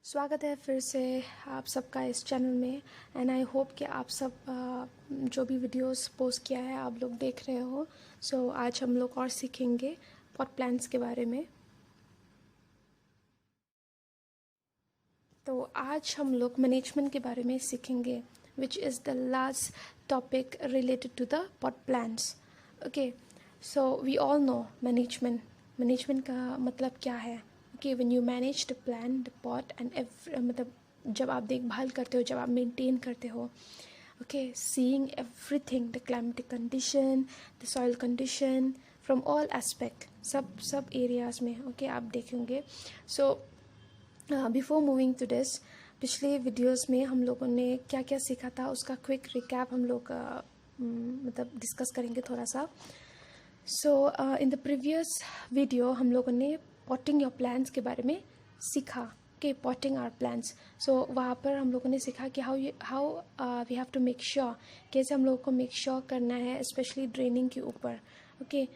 स्वागत है फिर से आप सबका इस चैनल में। एंड आई होप कि आप सब जो भी वीडियोस पोस्ट किया है आप लोग देख रहे हो। सो आज हम लोग और सीखेंगे पॉट प्लांट्स के बारे में। तो आज हम लोग मैनेजमेंट के बारे में सीखेंगे, which is the last topic related to the pot plants. Okay, so we all know management का मतलब क्या है। Okay, when you manage the plant, the pot and मतलब जब आप देखभाल करते हो, जब आप मेंटेन करते हो, okay, seeing everything, the climatic condition, the soil condition from all aspect, सब एरियाज में ओके आप देखेंगे। So before moving to this, पिछले वीडियोस में हम लोगों ने क्या क्या सीखा था उसका क्विक रिकैप हम लोग मतलब डिस्कस करेंगे थोड़ा सा। सो इन द प्रीवियस वीडियो हम लोगों ने पॉटिंग योर प्लांट्स के बारे में सीखा कि पॉटिंग आवर प्लांट्स। सो वहाँ पर हम लोगों ने सीखा कि how we have to make sure, कैसे हम लोगों को मेक श्योर करना है, स्पेशली ड्रेनिंग के ऊपर। Okay,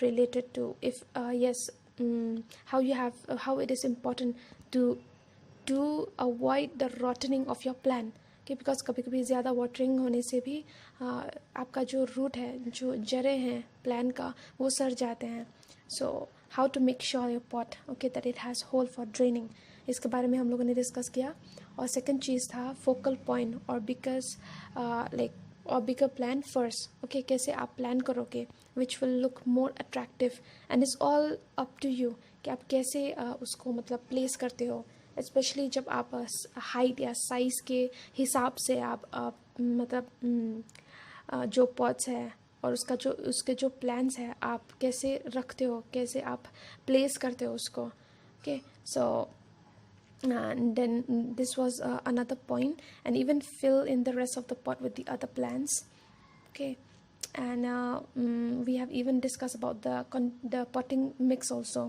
related to if yes, how it is important to avoid the rotting of your plant, कि बिकॉज कभी कभी ज़्यादा वाटरिंग होने से भी आपका जो रूट है, जो जड़ें हैं प्लांट का, वो सड़ जाते हैं। So how to make sure your pot okay that it has hole for draining, इसके बारे में हम लोगों ने डिस्कस किया। और सेकंड चीज़ था फोकल पॉइंट और बिगर प्लान फर्स्ट। ओके, कैसे आप प्लान करोगे which will look more attractive, and it's all up to you कि आप कैसे उसको मतलब प्लेस करते हो, स्पेशली जब आप हाइट या साइज़ के हिसाब से आप मतलब जो पॉट्स है और उसके जो प्लान्स है आप कैसे रखते हो, कैसे आप प्लेस करते हो उसको। Okay, so and then this was another point, and even fill in the rest of the pot with the other plants. Okay, and we have even discussed about the potting mix also.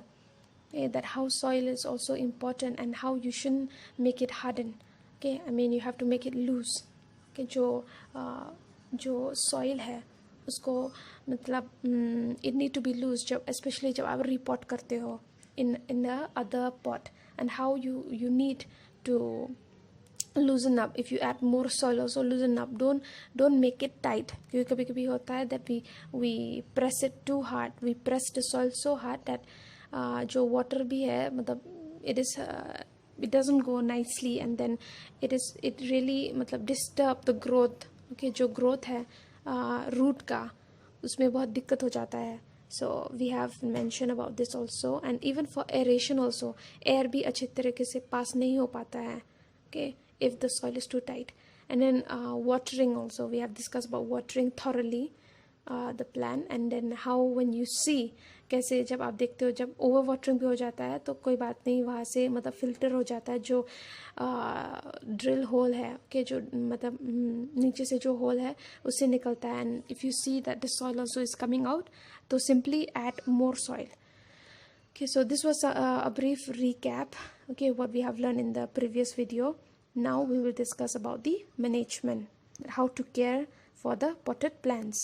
Okay, that how soil is also important and how you shouldn't make it harden. Okay, I mean you have to make it loose. Okay, जो soil है उसको मतलब it need to be loose, जब especially जब आप repot करते हो in the other pot, and how you need to loosen up. If you add more soil also loosen up, don't make it tight, क्योंकि कभी कभी होता है that we press it too hard, we press the soil so hard that जो water भी है मतलब it doesn't go nicely, and then it really मतलब disturb the growth. okay, जो growth है root का, उसमें बहुत दिक्कत हो जाता है। So we have mentioned about this also, and even for aeration also, air भी अच्छे तरीके से पास नहीं हो पाता है okay if the soil is too tight. And then watering also, we have discussed about watering thoroughly the plant, and then how when you see, कैसे जब आप देखते हो जब ओवर वाटरिंग भी हो जाता है तो कोई बात नहीं, वहाँ से मतलब फिल्टर हो जाता है जो ड्रिल होल है कि जो मतलब नीचे से जो होल है उससे निकलता है। And if you see that the soil also is coming out, तो simply add more soil. Okay, so this was a brief recap, okay, what we have learned in the previous video. Now we will discuss about the management, how to care for the potted plants.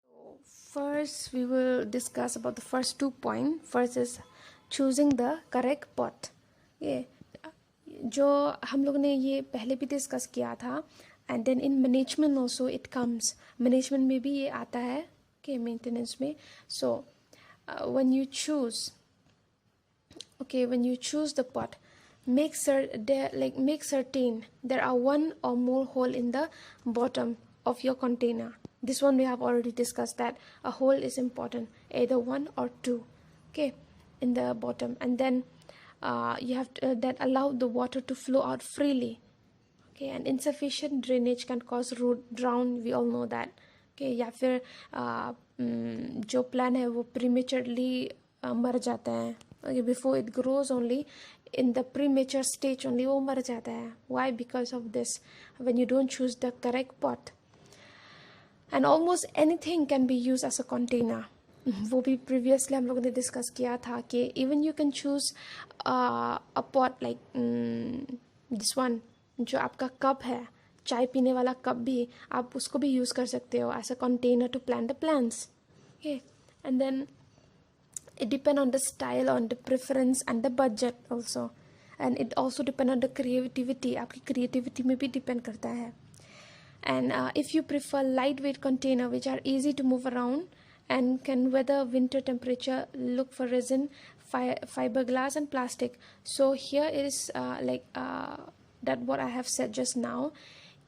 So first we will discuss about the first 2 points. First is choosing the correct pot. Okay, जो हम लोग ने ये पहले भी discuss किया था, and then in management also it comes, management में भी ये आता है कि मेंटेनेंस में। सो when you choose the pot, make certain there are one or more hole in the bottom of your container. This one we have already discussed, that a hole is important, either one or two, okay, in the bottom. And then you have to, that allow the water to flow out freely. Okay, and insufficient drainage can cause root drown, we all know that. Okay, या फिर जो plant है वो प्रीमेचरली मर जाता है, okay, before it grows only, in the premature stage only वो मर जाता है। Why? Because of this, when you don't choose the correct pot. And almost anything can be use as a container, वो भी प्रीवियसली हम लोगों ने discuss किया था कि even you can choose a pot like this one, जो आपका कप है, चाय पीने वाला कप भी आप उसको भी यूज़ कर सकते हो as a container to plant the plants. Okay, and then It depends on the style, on the preference and the budget also, and it also depend on the creativity. आपकी creativity में भी depend करता है. And if you prefer lightweight container which are easy to move around and can weather winter temperature, look for resin, fiberglass and plastic. So here is that what I have said just now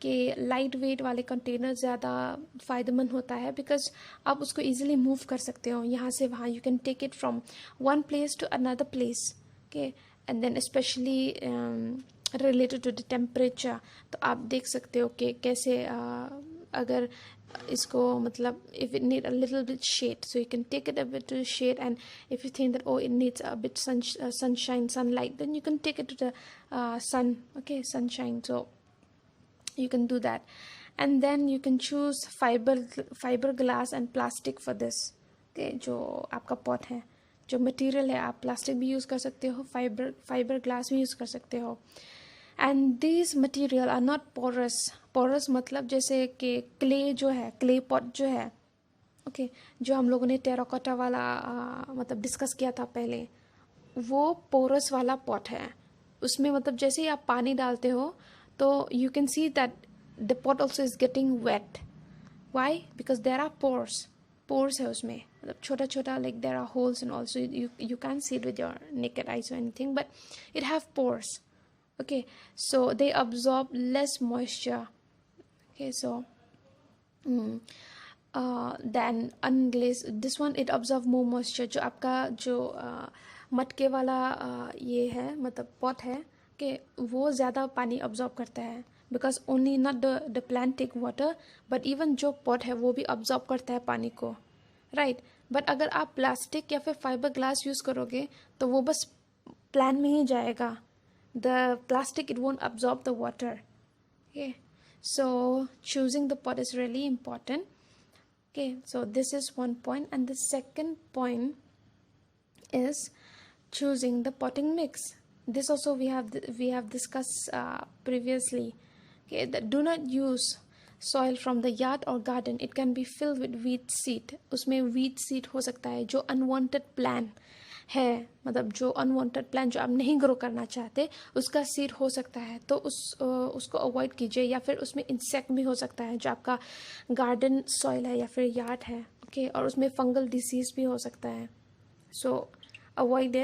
कि light weight वाले container ज़्यादा फ़ायदेमंद होता है because आप उसको easily move कर सकते हो यहाँ से वहाँ. You can take it from one place to another place. Okay, and then specially related to the temperature. तो आप देख सकते हो कि कैसे अगर इसको मतलब if it need a little bit shade, so you can take it a bit to shade, and if you think that oh it needs a bit sunshine, sunlight, then you can take it to the sun. Okay, sunshine. So you can do that, and then you can choose fiberglass and plastic for this. Okay, जो आपका pot है, जो material है, आप plastic भी use कर सकते हो, fiberglass भी use कर सकते हो. And these material are not porous. Porous मतलब जैसे कि clay जो है, clay pot जो है, okay, जो हम लोगों ने terracotta वाला मतलब discuss किया था पहले, वो porous वाला pot है. उसमें मतलब जैसे ही आप पानी डालते हो तो you can see that the pot also is getting wet. Why? Because there are pores है उसमें, मतलब छोटा छोटा, like there are holes and also you can't see it with your naked eyes or anything, but it have pores. Okay, so they absorb less moisture. Okay, so then unglazed, this one it absorb more moisture. जो आपका जो मटके वाला ये है मतलब pot है कि वो ज़्यादा पानी absorb करता है, because only not the plant take water, but even जो pot है वो भी absorb करता है पानी को, right? but अगर आप plastic या फिर fiber glass use करोगे तो वो बस plant में ही जाएगा. The plastic, it won't absorb the water. Okay, so choosing the pot is really important. Okay, so this is one point, and the second point is choosing the potting mix. This also we have discussed previously. Okay, that do not use soil from the yard or garden. It can be filled with weed seed. उसमें weed seed हो सकता है, जो unwanted plant है, मतलब जो unwanted plant जो आप नहीं ग्रो करना चाहते उसका सीड हो सकता है, तो उसको अवॉइड कीजिए. या फिर उसमें इंसेक्ट भी हो सकता है जो आपका गार्डन सॉइल है या फिर यार्ड है. ओके, और उसमें फंगल डिसीज भी हो सकता है. So avoid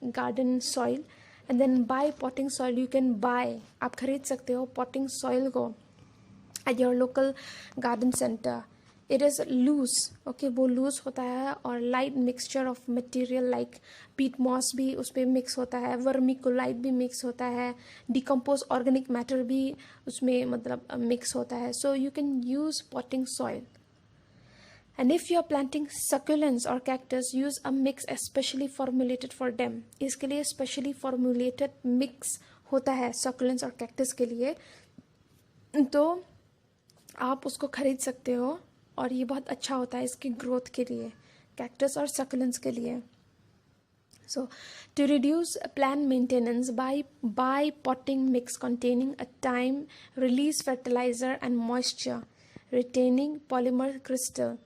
garden soil. And then buy potting soil. You can buy, आप खरीद सकते हो पॉटिंग सॉइल को at your local garden centre. It is loose. Okay, वो loose होता है, और light mixture of material like peat moss भी उस पर mix होता है, vermiculite भी mix होता है, decomposed organic matter भी उसमें मतलब mix होता है. So you can use potting soil. And if you are planting succulents or cactus, use a mix especially formulated for them. इसके लिए specially formulated mix होता है succulents और cactus के लिए, तो आप उसको खरीद सकते हो, और ये बहुत अच्छा होता है इसकी ग्रोथ के लिए, कैक्टस और सक्युलेंट्स के लिए. So to reduce plant maintenance, buy potting mix containing a time release fertilizer and moisture retaining polymer crystal.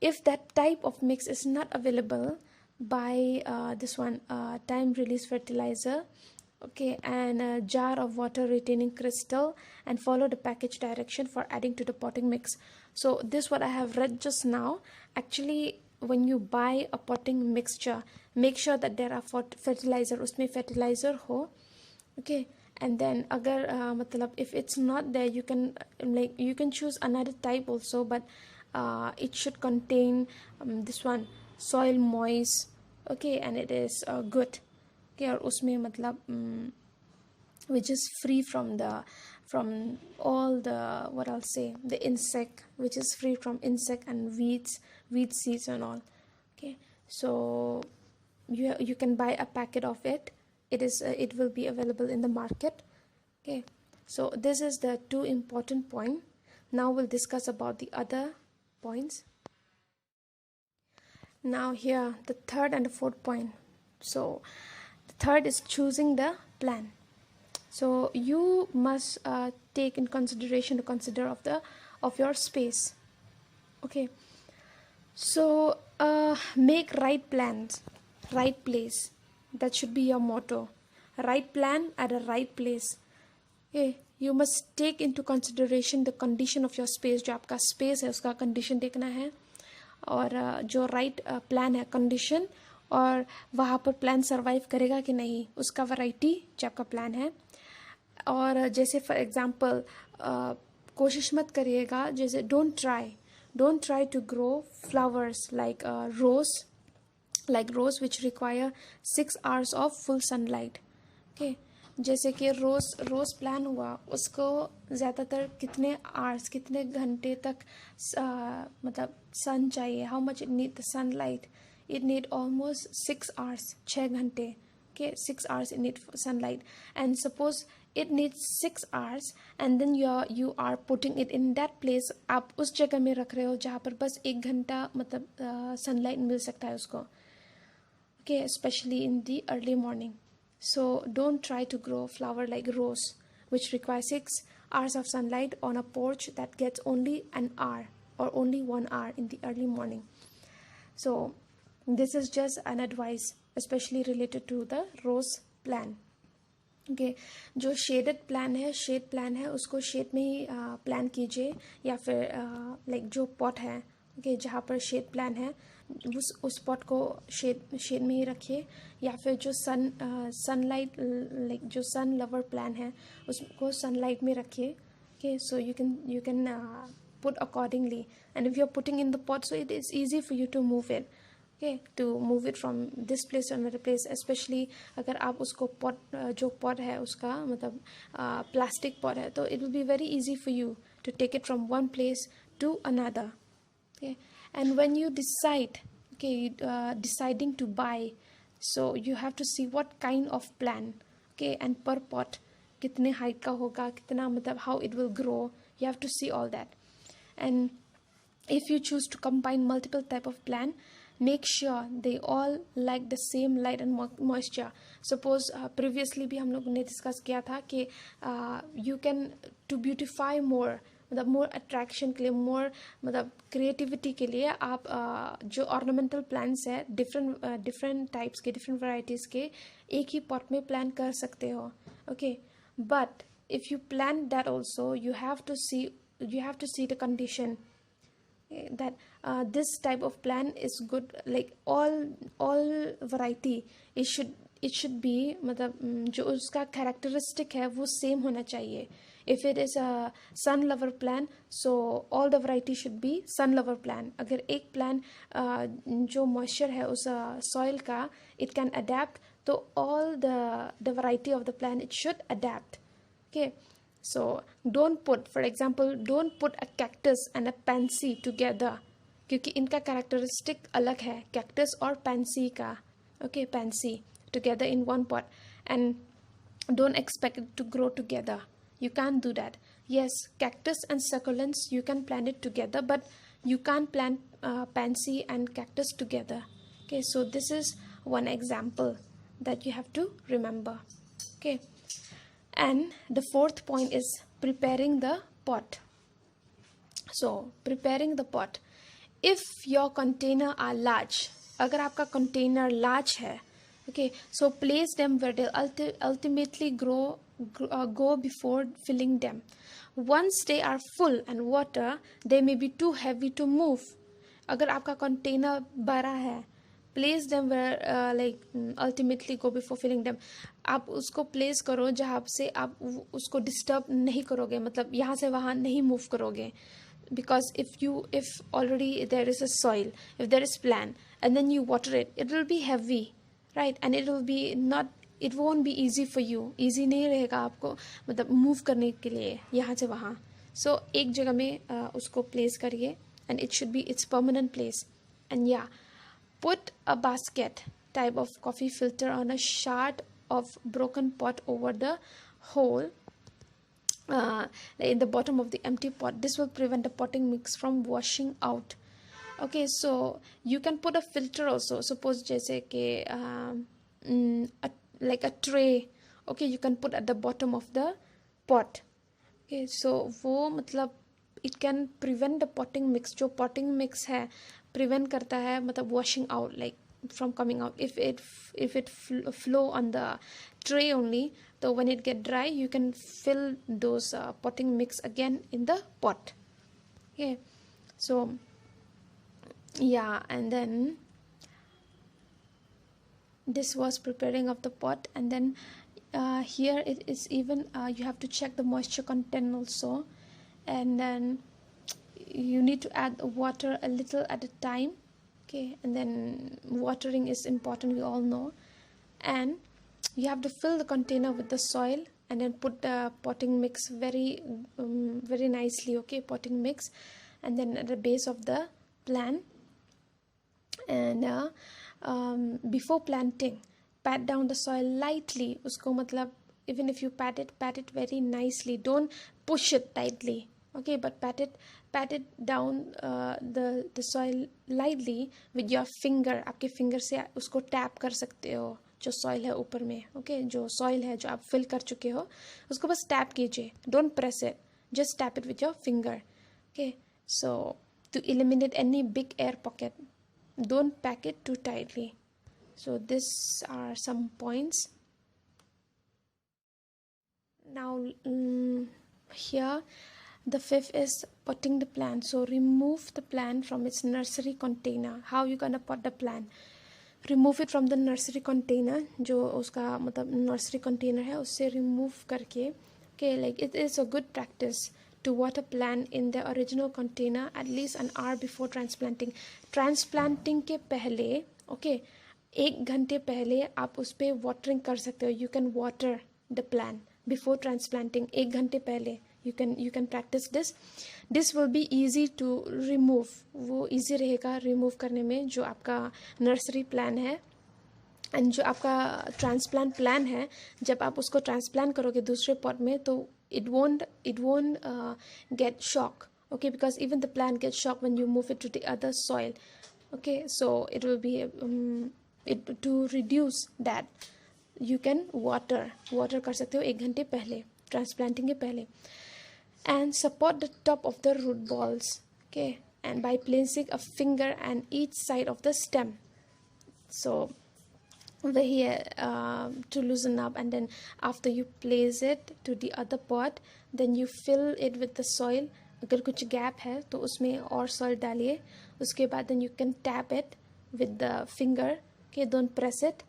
If that type of mix is not available, buy this one, time release fertilizer, okay, and a jar of water retaining crystal, and follow the package direction for adding to the potting mix. So this what I have read just now. Actually, when you buy a potting mixture, make sure that there are fertilizer, उसमें fertilizer हो. Okay, and then अगर मतलब if it's not there, you can choose another type also, but it should contain this one, soil moist. Okay, and it is good. Okay, और उसमें मतलब which is free from all the, what I'll say, the insect, which is free from insect and weed seeds and all. Okay, so you can buy a packet of it. It will be available in the market. Okay, so this is the two important point. Now we'll discuss about the other points. Now here the third and the fourth point. So the third is choosing the plan. So you must take in consideration of your space. Okay, So make right plans, right place. That should be your motto. Right plan at a right place. Okay, you must take into consideration the condition of your space. जो आपका space है उसका condition देखना है, और जो right plan है condition, और वहाँ पर plan survive करेगा कि नहीं, उसका variety जो आपका plan है. और जैसे for example कोशिश मत करिएगा, जैसे don't try to grow flowers like rose which require 6 hours of full sunlight. Okay, जैसे कि रोज़ प्लान हुआ, उसको ज़्यादातर कितने आवर्स, कितने घंटे तक मतलब सन चाहिए, how much it need the sunlight. It need almost 6 hours, 6 घंटे. Okay, 6 hours it need sunlight, and suppose it needs 6 hours and then you are putting it in that place. आप उस जगह में रख रहे हो जहाँ पर बस 1 घंटा मतलब सनलाइट मिल सकता है उसको. Okay, especially in the early morning. So don't try to grow flower like rose which requires 6 hours of sunlight on a porch that gets only an hour or only 1 hour in the early morning. So this is just an advice especially related to the rose plan. Okay, जो shaded plan है उसको shade में ही plan कीजिए, या फिर like जो pot है, okay, जहाँ पर शेड प्लान है उस पॉट को शेड में ही रखिए, या फिर जो सनलाइट लाइक जो सन लवर प्लान है उसको सनलाइट में रखिए. Okay, so you can put accordingly, and if you're putting in the pot, so it is easy for you to move it. Okay, to move it from this place to another place, especially अगर आप उसको pot जो pot है उसका मतलब plastic pot है, तो it will be very easy for you to take it from one place to another. Okay, and when you decide, okay, deciding to buy, so you have to see what kind of plan. Okay, and per pot कितने height का होगा, कितना मतलब how it will grow, you have to see all that. And if you choose to combine multiple type of plant, make sure they all like the same light and moisture. Suppose previously भी हम लोग ने discuss किया था कि you can to beautify more, मतलब more attraction के लिए, मोर मतलब क्रिएटिविटी के लिए आप जो ऑर्नामेंटल प्लांट्स है डिफरेंट टाइप्स के, डिफरेंट वैरायटीज़ के एक ही पॉट में प्लान कर सकते हो. Okay, but if you plan that also you have to see the condition that this type of plan is good, like all variety it should be मतलब जो उसका characteristic है वो same होना चाहिए. If it is a sun lover plan, so all the variety should be sun lover plan. अगर एक plan जो moisture है उस soil का it can adapt, तो all the variety of the plant it should adapt. Okay, so don't put, for example, don't put a cactus and a pansy together, क्योंकि इनका characteristic अलग है, cactus और pansy का. Okay, pansy together in one pot, and don't expect it to grow together. You can't do that. Yes, cactus and succulents you can plant it together, but you can't plant pansy and cactus together. Okay, so this is one example that you have to remember. Okay, and the fourth point is preparing the pot. So preparing the pot, if your container are large, अगर आपका container large है, okay, so place them where they'll ultimately go before filling them. Once they are full and water, they may be too heavy to move. अगर आपका container बड़ा है, place them where like ultimately go before filling them. आप उसको place करो जहाँ से आप उसको disturb नहीं करोगे, मतलब यहाँ से वहाँ नहीं move करोगे. Because if already there is a soil, if there is plant, and then you water it, it will be heavy, right? And it won't be easy for you. Easy नहीं रहेगा आपको मतलब move करने के लिए यहाँ से वहाँ. So एक जगह में उसको place करिए, and it should be its permanent place. And yeah, put a basket type of coffee filter on a shard of broken pot over the hole in the bottom of the empty pot. This will prevent the potting mix from washing out. Okay, so you can put a filter also. Suppose जैसे कि like a tray, okay, you can put at the bottom of the pot. Okay, so वो मतलब it can prevent the potting mix. जो potting mix है prevent करता है मतलब washing out, like from coming out. If it flow on the tray only, so when it get dry you can fill those potting mix again in the pot. Okay, so yeah, and then this was preparing of the pot, and then here it is even you have to check the moisture content also, and then you need to add water a little at a time. Okay, and then watering is important, we all know, and you have to fill the container with the soil and then put the potting mix very nicely. Okay, potting mix, and then at the base of the plant, and before planting pat down the soil lightly. Usko matlab even if you pat it very nicely, don't push it tightly. Okay, but pat it down the soil lightly with your finger. आपके finger से उसको tap कर सकते हो जो soil है ऊपर में. Okay, जो soil है जो आप fill कर चुके हो उसको बस tap कीजिए, don't press it, just tap it with your finger. Okay, so to eliminate any big air pocket, don't pack it too tightly. So these are some points. Now here the fifth is potting the plant. So remove the plant from its nursery container. How you gonna pot the plant? Remove it from the nursery container. जो उसका मतलब nursery container है उससे remove करके. Okay, like it is a good practice to water plant in the original container at least an hour before transplanting. Transplanting के पहले, okay, 1 घंटे पहले आप उस पे watering कर सकते हो. You can water the plant before transplanting. 1 घंटे पहले you can practice this. This will be easy to remove. वो easy रहेगा remove करने में जो आपका nursery plan है, and जो आपका transplant plan है. जब आप उसको transplant करोगे दूसरे pot में तो it won't get shock. Okay, because even the plant gets shocked when you move it to the other soil. Okay, so it will be to reduce that you can water कर सकते हो 1 घंटे पहले transplanting के पहले. And support the top of the root balls. Okay, and by placing a finger on each side of the stem, so over here to loosen up, and then after you place it to the other pot, then you fill it with the soil. अगर कुछ gap है तो उसमें और soil डालिए. उसके बाद then you can tap it with the finger. Okay, don't press it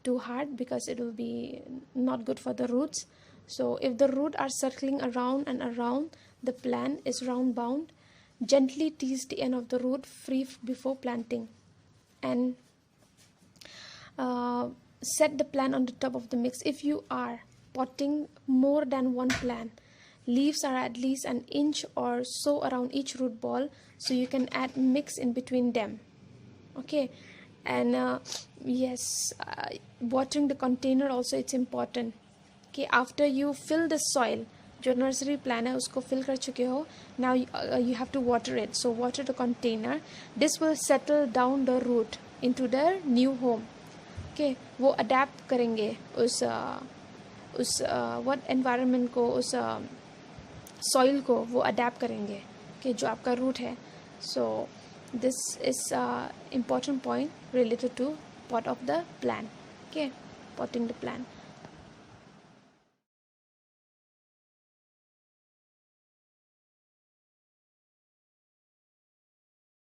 too hard because it will be not good for the roots. So if the roots are circling around and around, the plant is round bound, gently tease the end of the root free before planting, and set the plant on the top of the mix. If you are potting more than one plant, leaves are at least an inch or so around each root ball, so you can add mix in between them. Okay, and yes, watering the container also, it's important. Okay, after you fill the soil, जो nursery plant है उसको fill कर चुके हो, now you have to water it. So water the container. This will settle down the root into their new home. Okay, वो adapt करेंगे उस what environment को, उस soil को वो adapt करेंगे. Okay, जो आपका root है. So this is important point related to pot of the plant. Okay, potting the plant.